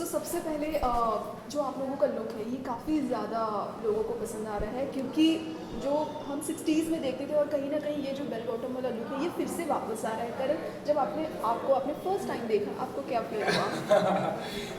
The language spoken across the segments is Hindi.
सो सबसे पहले जो आप लोगों का लुक है ये काफ़ी ज़्यादा लोगों को पसंद आ रहा है क्योंकि जो हम 60s में देखते थे और कहीं ना कहीं ये जो बेल बॉटम वाला लुक है ये फिर से वापस आ रहा है। करण, जब आपने फर्स्ट टाइम देखा आपको क्या फील हुआ?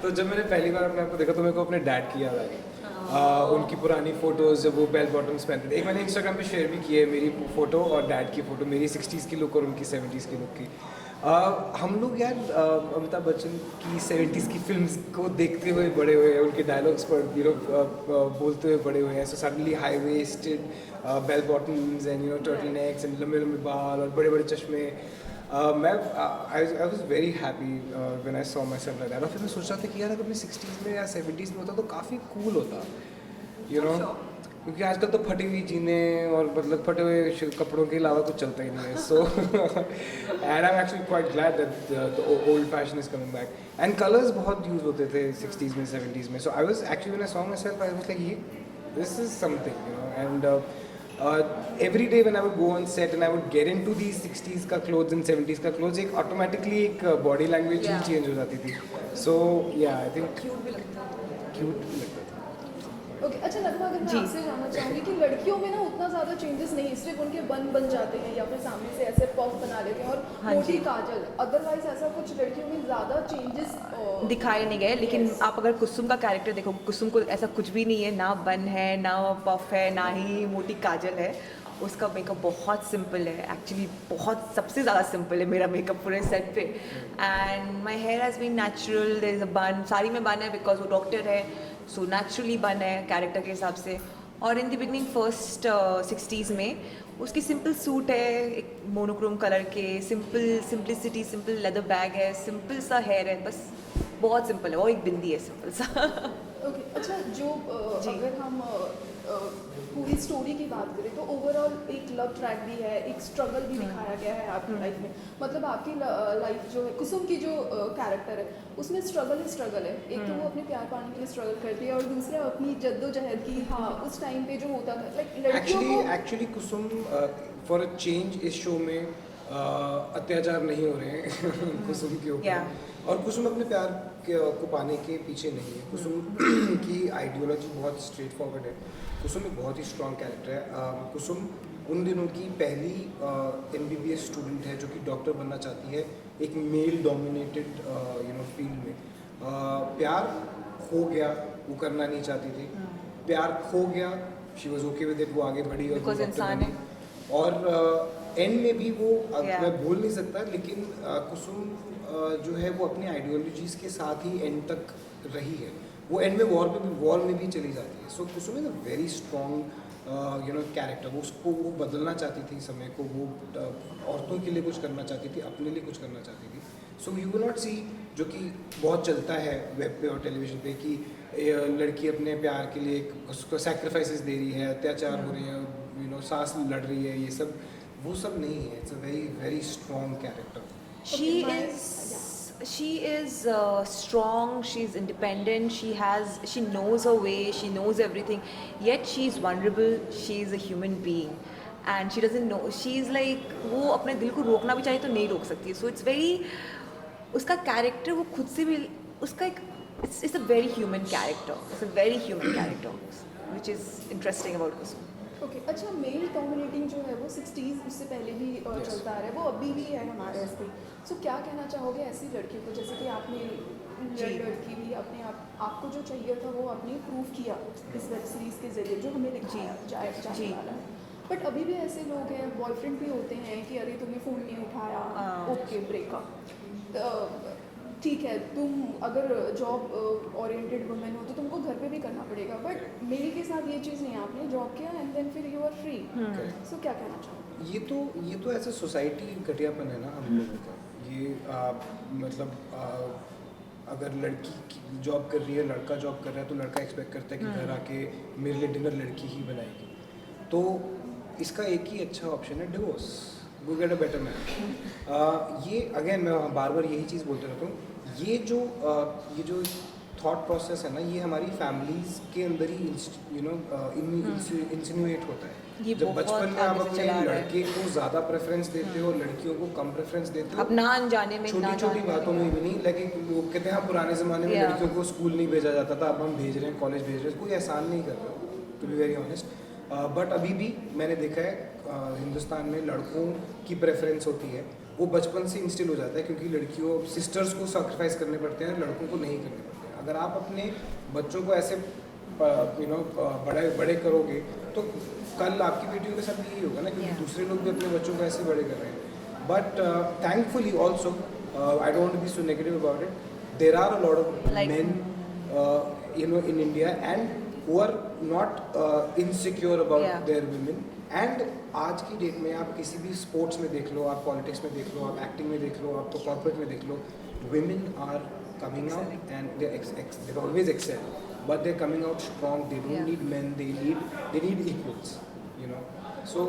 तो जब मैंने पहली बार अपने आप को देखा तो मेरे को अपने डैड की याद आ गई। उनकी पुरानी फ़ोटोज़ जब वो बेल बॉटम्स पहनते थे, एक मैंने इंस्टाग्राम पे शेयर भी की है मेरी फ़ोटो और डैड की फ़ोटो, मेरी 60s की लुक और उनकी 70s की लुक की। हम लोग यार अमिताभ बच्चन की 70s की फिल्म्स को देखते हुए बड़े हुए हैं, उनके डायलॉग्स पर बोलते हुए बड़े हुए हैं। So suddenly high waisted bell bottoms and turtle necks and लंबे लंबे बाल और बड़े बड़े चश्मे। मैं I was very happy when I saw my self like that. और फिर मैं सोच रहा था कि यार अगर मैं 60s में या 70s में होता तो काफ़ी कूल होता, क्योंकि आजकल तो फटी हुई जीनें और मतलब फटे हुए कपड़ों के अलावा कुछ चलता ही नहीं है। So and I am actually quite glad that the old fashion is coming back and colours बहुत यूज होते थे 60s में 70s में। So I was actually when I saw my self I was like ये this is something and every day when I would go on set and I would get into these 60s का clothes and 70s का clothes, एक automatically एक body language ही change हो जाती थी। So yeah, I think cute भी लगता है। cute भी लगता था। ओके, अच्छा नगमा, अगर मैं जी। आपसे जानना चाहूँगी कि लड़कियों में ना उतना ज़्यादा चेंजेस नहीं, सिर्फ उनके बन जाते हैं या फिर सामने से ऐसे पफ बना लेते हैं और हाँ मोटी जी। काजल, अदरवाइज ऐसा कुछ लड़कियों में ज़्यादा चेंजेस दिखाए नहीं गए, लेकिन Yes. आप अगर कुसुम का कैरेक्टर देखो, कुसुम को ऐसा कुछ भी नहीं है, ना बन है, ना पफ है, ना ही मोटी काजल है। उसका मेकअप बहुत सिंपल है, एक्चुअली बहुत सबसे ज़्यादा सिंपल है मेरा मेकअप पूरे सेट पे। And my hair has been natural, there is a bun, sari में बन है बिकॉज वो डॉक्टर है, सो नेचुरली बन है कैरेक्टर के हिसाब से। और in the beginning first 60s में उसकी सिंपल सूट है, एक मोनोक्रोम कलर के, सिंपलिसिटी, सिंपल लेदर बैग है, सिंपल सा हेयर है, बस बहुत सिंपल है, वो एक बिंदी है सिंपल सा। ओके, अच्छा जो जी। अगर हम पूरी स्टोरी की बात करें तो ओवरऑल एक लव ट्रैक भी है, एक स्ट्रगल भी दिखाया गया है आपकी लाइफ में। मतलब आपकी लाइफ जो है, कुसुम की जो कैरेक्टर है उसमें स्ट्रगल ही स्ट्रगल है। एक तो वो अपने प्यार पाने के लिए स्ट्रगल करती है और दूसरा अपनी जद्दोजहद की, हाँ उस टाइम पे जो होता था लाइक लड़कियों को actually Kusum for a change इस शो में अत्याचार नहीं हो रहे हैं कुसुम के ऊपर। Yeah. और कुसुम अपने प्यार को पाने के पीछे नहीं है। कुसुम की आइडियोलॉजी बहुत स्ट्रेट फॉरवर्ड है। कुसुम एक बहुत ही स्ट्रॉन्ग कैरेक्टर है। कुसुम उन दिनों की पहली MBBS स्टूडेंट है जो कि डॉक्टर बनना चाहती है एक मेल डोमिनेटेड फील्ड में। प्यार हो गया, वो करना नहीं चाहती थी, प्यार खो गया, she was okay with it, वो आगे बढ़ी और वो Because डॉक्टर इंसान बनी। और एंड में भी वो Yeah. मैं बोल नहीं सकता, लेकिन कुसुम जो है वो अपनी आइडियोलॉजीज के साथ ही एंड तक रही है। वो एंड में वॉर में भी चली जाती है। So Kusum is a very strong character. वो उसको वो बदलना चाहती थी समय को, वो औरतों के लिए कुछ करना चाहती थी, अपने लिए कुछ करना चाहती थी। सो यू विल नॉट सी, जो कि बहुत चलता है वेब पे और टेलीविजन पे, कि लड़की अपने प्यार के लिए उसको सैक्रिफाइसेस दे रही है, अत्याचार हो रहे हैं, सांस लड़ रही है, ये सब वो सब नहीं है। It's a very very strong character. She is strong, she's independent, she knows her way, she knows everything, yet she's vulnerable, she's a human being and she doesn't know, she's like, वो अपने दिल को रोकना भी चाहिए तो नहीं रोक सकती। So it's very, उसका कैरेक्टर वो खुद से भी, उसका एक it's a very human character, it's a very human character which is interesting about Kusum. Okay, अच्छा मेल डोमिनेटिंग जो है वो 60s उससे पहले भी Yes. चलता आ रहा है, वो अभी भी है हमारे इस पे। सो क्या कहना चाहोगे ऐसी लड़कियों को, जैसे कि आपने जी। लड़की भी अपने आपको जो चाहिए था वो आपने प्रूव किया इस वेब सीरीज़ के जरिए जो हमें दिखाया जाने जी। वाला है। बट अभी भी ऐसे लोग हैं, बॉयफ्रेंड भी होते हैं कि अरे तुमने फ़ोन नहीं उठाया, ओके ब्रेकअप, ठीक है तुम अगर जॉब ओरिएंटेड वुमेन हो तो तुमको घर पे भी करना पड़ेगा, बट मेरे के साथ ये चीज़ नहीं है, आपने जॉब किया एंड देन फिर यू आर फ्री। सो क्या कहना चाहोगे? ये तो ऐसे सोसाइटी घटियापन है ना हम लोगों का। ये मतलब अगर लड़की जॉब कर रही है, लड़का जॉब कर रहा है, तो लड़का एक्सपेक्ट करता है कि घर आके मेरे लिए डिनर लड़की ही बनाएगी। तो इसका एक ही अच्छा ऑप्शन है, divorce, go get a better man. ये अगेन मैं बार बार यही चीज़ बोलते रहता हूँ। ये जो थॉट प्रोसेस है ना, ये हमारी फैमिलीज के अंदर ही इंसिनुएट होता ये है। जब बहुत बचपन में आप आगे से अपने चला रहा है। लड़के को ज़्यादा प्रेफरेंस देते हो, लड़कियों को कम प्रेफरेंस देते हो, अब ना अनजाने में, ना छोटी छोटी जानने बातों में। में भी नहीं। लेकिन लोग कहते हैं पुराने ज़माने में Yeah. लड़कियों को स्कूल नहीं भेजा जाता था, अब हम भेज रहे हैं, कॉलेज भेज रहे हैं, कोई एहसान नहीं कर रहा, to be very honest. But अभी भी मैंने देखा है हिंदुस्तान में लड़कों की प्रेफरेंस होती है, वो बचपन से इंस्टिल हो जाता है, क्योंकि लड़कियों सिस्टर्स को सैक्रिफाइस करने पड़ते हैं, लड़कों को नहीं करने पड़ते हैं। अगर आप अपने बच्चों को ऐसे बड़े बड़े करोगे तो कल आपकी बेटियों के साथ भी यही होगा ना, क्योंकि Yeah. दूसरे लोग भी अपने बच्चों को ऐसे बड़े कर रहे हैं। But thankfully also I don't be so negative about it, there are a lot of Like- men in India and who are not insecure about Yeah. their women. And आज की डेट में आप किसी भी स्पोर्ट्स में देख लो, आप पॉलिटिक्स में देख लो, आप एक्टिंग में देख लो, आप तो कॉर्पोरेट में देख लो, women are coming out and they always excel, but they're coming out strong. They don't Yeah. need men, they need equals, you know. So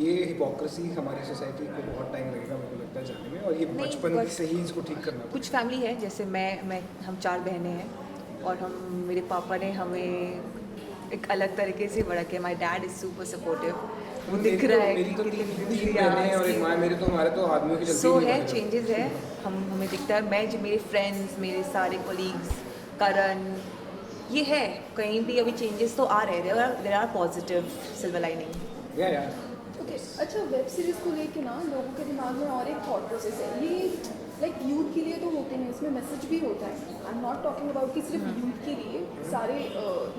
ये हिपोक्रेसी हमारी सोसाइटी को बहुत टाइम लगेगा मेरे को लगता है जाने में, और ये नहीं, बचपन but से ही इसको ठीक करना कुछ फैमिली है, जैसे मैं हम 4 बहनें हैं और मेरे पापा ने हमें एक अलग तरीके से बड़ा किया। My dad is super supportive, वो दिख रहा है मेरी तो कि तीन कितनी बहनें हैं और एक माँ है, मेरे तो हमारे तो आदमियों की चलती सो नहीं है, है। चेंजेस है, हमें दिखता है। मैं जो मेरे फ्रेंड्स, मेरे सारे कोलीग्स, करण, ये है कहीं भी अभी चेंजेस तो आ रहे हैं, there are positive silver lining. या ओके अच्छा, वेब सीरीज़ को लेके ना लोगों के दिमाग में और एक थॉट प्रोसेस है, ये लाइक यूथ के लिए तो होते हैं, इसमें मैसेज भी होता है। I am not talking about कि सिर्फ यूथ के लिए, सारे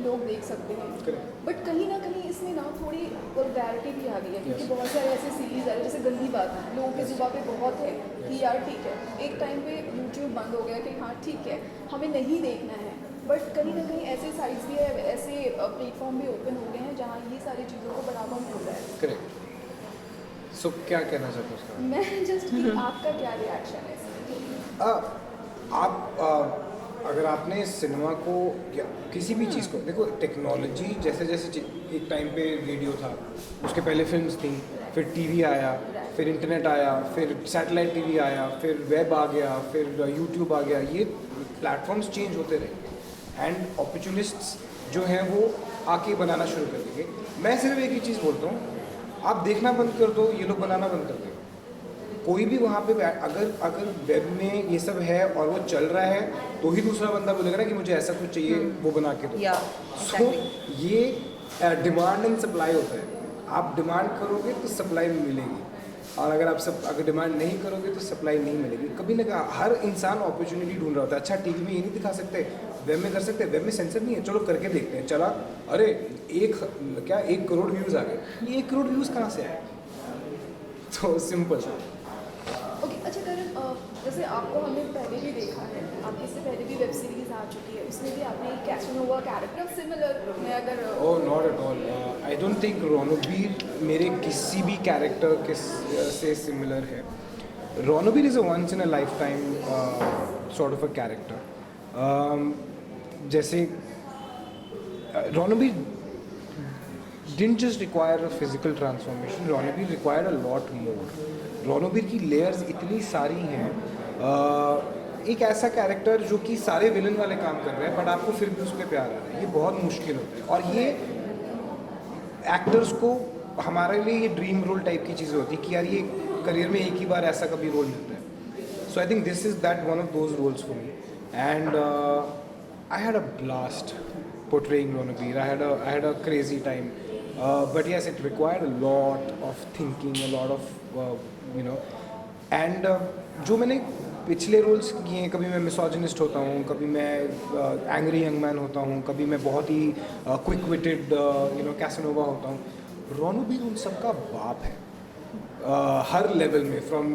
लोग देख सकते हैं, Correct. बट कहीं ना कहीं इसमें ना थोड़ी वल्गैरिटी भी आ गई है, क्योंकि Yes. बहुत सारे ऐसे सीरीज आ रहे हैं जैसे गंदी बात है, लोगों के जुबान पे बहुत है कि यार ठीक है, एक टाइम पे यूट्यूब बंद हो गया कि हाँ ठीक है हमें नहीं देखना है, बट कहीं ना कहीं ऐसे साइट्स भी है, ऐसे प्लेटफॉर्म भी ओपन हो गए हैं जहाँ ये सारी चीज़ों को बढ़ावा मिल रहा है। करेक्ट। सो क्या कहना चाहते हो उसका? मैं जस्ट कि आपका क्या रिएक्शन है इसमें? अगर आपने सिनेमा को या किसी भी चीज़ को देखो, टेक्नोलॉजी जैसे जैसे एक टाइम पे रेडियो था, उसके पहले फिल्म्स थी, फिर टीवी आया, फिर इंटरनेट आया, फिर सैटेलाइट टीवी आया, फिर वेब आ गया, फिर यूट्यूब आ गया, ये प्लेटफॉर्म्स चेंज होते रहे एंड अपॉर्चुनिस्ट्स जो हैं वो आके बनाना शुरू कर देंगे। मैं सिर्फ एक ही चीज़ बोलता हूँ, आप देखना बंद कर दो, ये लोग बनाना बंद कर देंगे। कोई भी वहाँ पे अगर वेब में ये सब है और वो चल रहा है, तो ही दूसरा बंदा बोलेगा ना कि मुझे ऐसा कुछ चाहिए, वो बना के दो। Yeah, सो exactly. ये डिमांड एंड सप्लाई होता है। आप डिमांड करोगे तो सप्लाई मिलेगी, और अगर डिमांड नहीं करोगे तो सप्लाई नहीं मिलेगी। कभी ना कभी हर इंसान अपॉर्चुनिटी ढूंढ रहा होता है। अच्छा टीवी में ये नहीं दिखा सकते, वेब में कर सकते, वेब में सेंसर नहीं है, चलो करके देखते हैं। चला, अरे 1 करोड़ व्यूज़ आ गए, ये 1 करोड़ व्यूज़ कहाँ से आए? तो सिंपल। ओके अच्छा करण, जैसे आपको हमने पहले भी देखा है, आपकी इससे पहले भी वेब सीरीज आ चुकी है, उसमें भी आपने एक कैसनोवा कैरेक्टर सिमिलर में अगर oh not at all, I don't think Ranbir मेरे किसी भी कैरेक्टर के से सिमिलर है। Ranbir is a once in a life time sort of a character. जैसे Ranbir didn't just require a physical transformation, Ranbir required a lot more. Ranbir की लेयर्स इतनी सारी हैं। एक ऐसा कैरेक्टर जो कि सारे विलन वाले काम कर रहे हैं, बट आपको फिर भी उस पर प्यार आ रहा है, ये बहुत मुश्किल होता है। और ये एक्टर्स को, हमारे लिए ये ड्रीम रोल टाइप की चीज़ें होती है कि यार ये करियर में एक ही बार ऐसा कभी रोल मिलता है। So I think this is that one of those roles for me, and I had a blast portraying Ranbir. I had a crazy time, but yes, it required a lot of thinking, a lot of and जो मैंने पिछले रोल्स किए हैं, कभी मैं मिसोजिनिस्ट होता हूँ, कभी मैं एंग्री यंग मैन होता हूँ, कभी मैं बहुत ही क्विक विटेड कैसनोवा होता हूँ। रणबीर उन सबका बाप है, हर लेवल में, from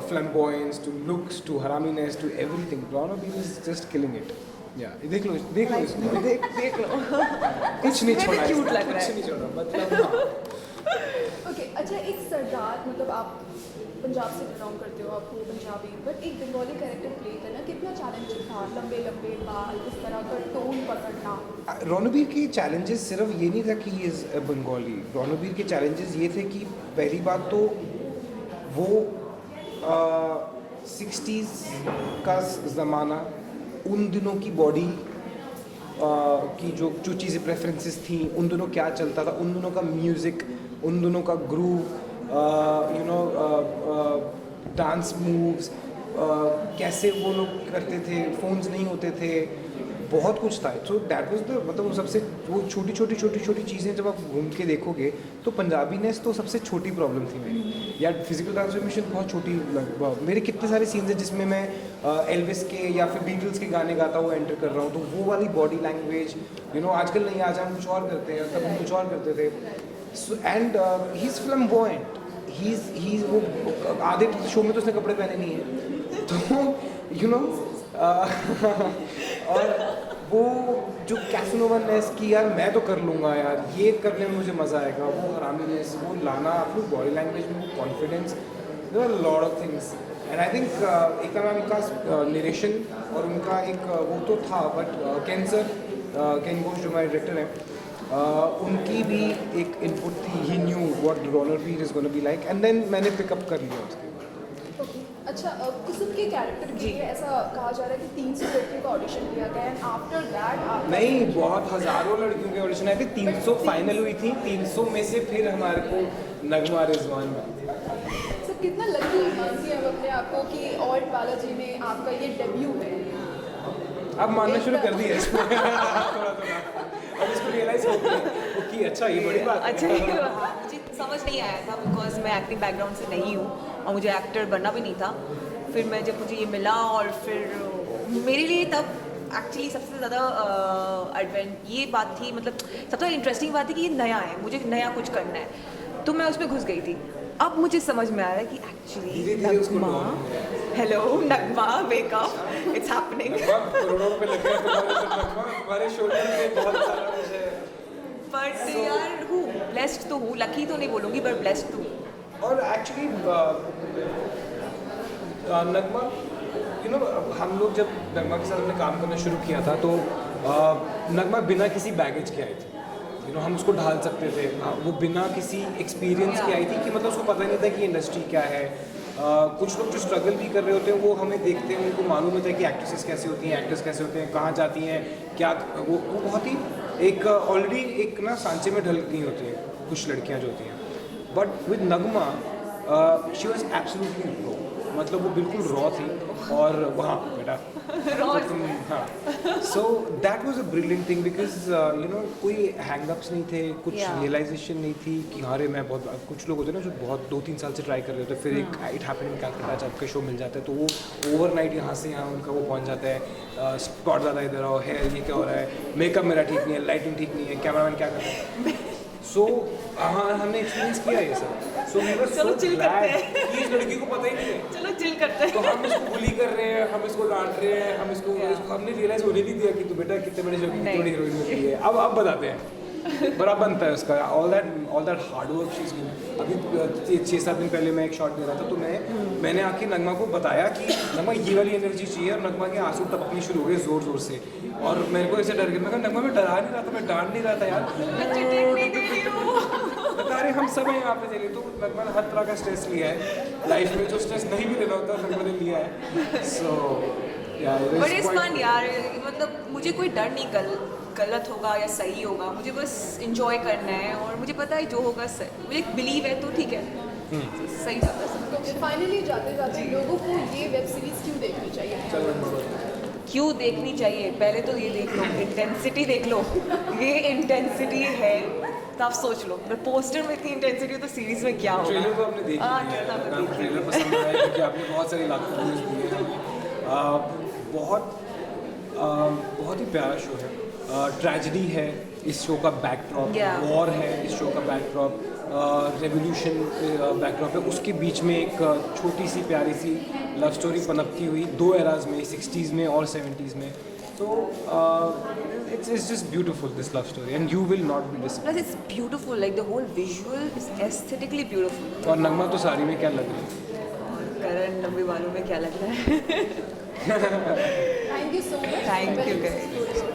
flamboyance to looks to हरामीनेस to everything. Ranbir is just killing it. या देख लो इसको, देख लो कुछ नहीं छोड़ा, क्यूट इसमें, लग रहा कुछ है। नहीं छोड़ा, मतलब हाँ। ओके अच्छा, एक सरदार, मतलब आप पंजाब से बिलोंग करते हो, आप हो पंजाबी, बट एक बंगाली कैरेक्टर प्ले करना कितना चैलेंजिंग था? लंबे लंबे बाल, इस तरह का टोन पकड़ना। रणबीर के चैलेंजेस सिर्फ ये नहीं था कि ये इज़ बंगाली। रणबीर के चैलेंजेस ये थे कि पहली बात तो वो 60s का ज़माना, उन दिनों की बॉडी की जो चीज़ें प्रेफरेंसेस थी, उन दोनों क्या चलता था, उन दोनों का म्यूज़िक, उन दोनों का groove, you know, dance moves, कैसे वो लोग करते थे, फ़ोन्स नहीं होते थे, बहुत कुछ था। सो दैट वाज द मतलब वो सबसे वो छोटी छोटी चीज़ें जब आप घूम के देखोगे तो पंजाबीनेस तो सबसे छोटी प्रॉब्लम थी मेरी। या फिजिकल ट्रांसफॉर्मेशन बहुत छोटी मेरे कितने सारे सीन्स हैं जिसमें मैं एल्विस के या फिर बीटल्स के गाने गाता हुआ एंटर कर रहा हूँ, तो वो वाली बॉडी लैंग्वेज, यू नो, आजकल नहीं, आज हम कुछ और करते हैं, तब हम कुछ और करते थे। So and he is flamboyant, he वो आधे शो में तो उसने कपड़े पहने नहीं है, तो यू नो और वो जो कैसनोवानेस की, यार मैं तो कर लूँगा यार, ये करने में मुझे मज़ा आएगा, वो हरामीनेस, वो लाना अपनी बॉडी लैंग्वेज में, वो confidence, there are lot of things. And I think एक मैम का नरेशन और उनका एक वो तो था, बट केन घोष जो हमारे डायरेक्टर हैं, उनकी भी एक इनपुट थी, he knew what roller peer is gonna be like, and then मैंने पिकअप कर लिया उसके। अच्छा, कुसुम के कैरेक्टर के लिए ऐसा कहा जा रहा है कि 300 लड़कियों का ऑडिशन किया गया एंड आफ्टर दैट आप नहीं, बहुत हज़ारों लड़कियों के ऑडिशन आए थे, 300 फाइनल हुई थी, 300 में से फिर हमारे को नगमा रिजवान मिली। सर कितना लकी मानती हैं आप अपने आप को कि ऑल्ट बालाजी में आपका ये डेब्यू है? अब मानना शुरू कर दिया इसको थोड़ा अब इसको रियलाइज हो गया कि अच्छा ये बड़ी बात है। अच्छा, मुझे समझ नहीं आया था बिकॉज मैं एक्टिंग बैकग्राउंड से नहीं हूँ और मुझे एक्टर बनना भी नहीं था। फिर मैं जब मुझे ये मिला और फिर मेरे लिए तब एक्चुअली सबसे ज़्यादा ये बात थी, मतलब सबसे इंटरेस्टिंग बात थी कि ये नया है, मुझे नया कुछ करना है, तो मैं उसमें घुस गई थी। अब मुझे समझ में आ रहा है कि actually Nagma, hello Nagma, wake up, it's happening. करोड़ों पे लग गया तुम्हारे शोल्डर पे बहुत सारा कुछ है। बट यार हूँ ब्लेस्ड तो हूँ, लकी तो नहीं बोलूँगी बट ब्लेस्ड तो हूँ। और एक्चुअली नगमा, यू नो, हम लोग जब नगमा के साथ हमने काम करना शुरू किया था तो नगमा बिना किसी बैगेज के आई थी, यू नो, हम उसको ढाल सकते थे। वो बिना किसी एक्सपीरियंस की आई थी कि मतलब उसको पता नहीं था कि इंडस्ट्री क्या है। कुछ लोग जो स्ट्रगल भी कर रहे होते हैं वो हमें देखते हैं, उनको मालूम होता है कि एक्ट्रेसेस कैसे होती हैं, एक्टर्स कैसे होते हैं, कहाँ जाती हैं, क्या वो बहुत ही एक ऑलरेडी एक ना सांचे में ढल गई होती हैं कुछ लड़कियाँ जो होती हैं। But with Nagma she was absolutely raw, मतलब वो बिल्कुल रॉ थी। और वहाँ बेटा तुम, हाँ, so that was a brilliant thing because you know कोई हैंगअप्स नहीं थे, कुछ रियलाइजेशन नहीं थी कि अरे मैं बहुत, कुछ लोग होते हैं ना जो बहुत 2-3 साल से ट्राई कर रहे होते हैं, फिर एक इट हैपन इन कैलकाटा जब आपका शो मिल जाता है तो वो ओवरनाइट यहाँ से यहाँ उनका वो पहुँच जाता है, स्पॉट ज़्यादा इधर आओ, हेयर ये क्या हो रहा है, मेकअप मेरा ठीक नहीं है, लाइटिंग ठीक नहीं है, कैमरामैन क्या कर रहा है। सो हाँ, हमने एक्सपीरियंस किया ये सब। So we were so glad कि इस लड़की को पता ही नहीं है, चलो चिल करते हैं। तो हम इसको बुली कर रहे हैं, हम इसको डांट रहे हैं, हम इसको हमने रियलाइज होने नहीं दिया कि तू बेटा कितने बड़े बड़ी हीरोइन होती है। अब बताते हैं बड़ा बनता है उसका all that hard work she is doing. अभी 6-7 दिन पहले मैं एक शॉट दे रहा था तो मैंने आके नगमा को बताया कि नगमा ये वाली एनर्जी चाहिए, और नगमा के आंसू टपकने शुरू हो गए जोर जोर से, और मेरे को ऐसे डर गया। मैं कहा नगमा मैं डरा नहीं रहा था, मैं डांट नहीं रहा था यार, बता रहे हम सब हैं यहाँ पे चलिए। तो नगमा ने हर तरह का स्ट्रेस लिया है लाइफ में, जो स्ट्रेस नहीं भी लेना होता नगमा ने लिया है। सो बट इट्स फन यार, मतलब मुझे कोई डर नहीं गलत होगा या सही होगा, मुझे बस इंजॉय करना है और मुझे पता है जो होगा सही, मुझे बिलीव है तो ठीक है, सही जाता है। तो फाइनली जाते जाते लोगों को ये वेब सीरीज क्यों देखनी चाहिए? क्यों देखनी चाहिए? पहले तो ये देख लो, इंटेंसिटी देख लो, ये इंटेंसिटी है तो आप सोच लो, अगर पोस्टर में इतनी इंटेंसिटी हो तो सीरीज में क्या होगा। ट्रेलर तो आपने देखी है, आपको ट्रेलर पसंद आया क्योंकि आपने बहुत सारी लाखों व्यूज़ दिए हैं। बहुत ही प्यारा शो है। ट्रेजेडी है इस शो का बैकड्रॉप, वॉर है इस शो का बैकड्रॉप, रेवोल्यूशन बैकड्रॉप है, उसके बीच में एक छोटी सी प्यारी सी लव स्टोरी पनपती हुई 2 एराज में, 60s में और 70s में। तो it's just beautiful, this love story, and you will not be disappointed. Plus it's beautiful, like the whole visual is aesthetically beautiful. और नगमा तो साड़ी में क्या लग रही है, और करण नंबी वालों में क्या लग रहा है। Thank you so much. Thank you guys.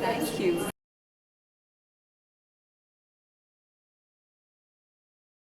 Thank you.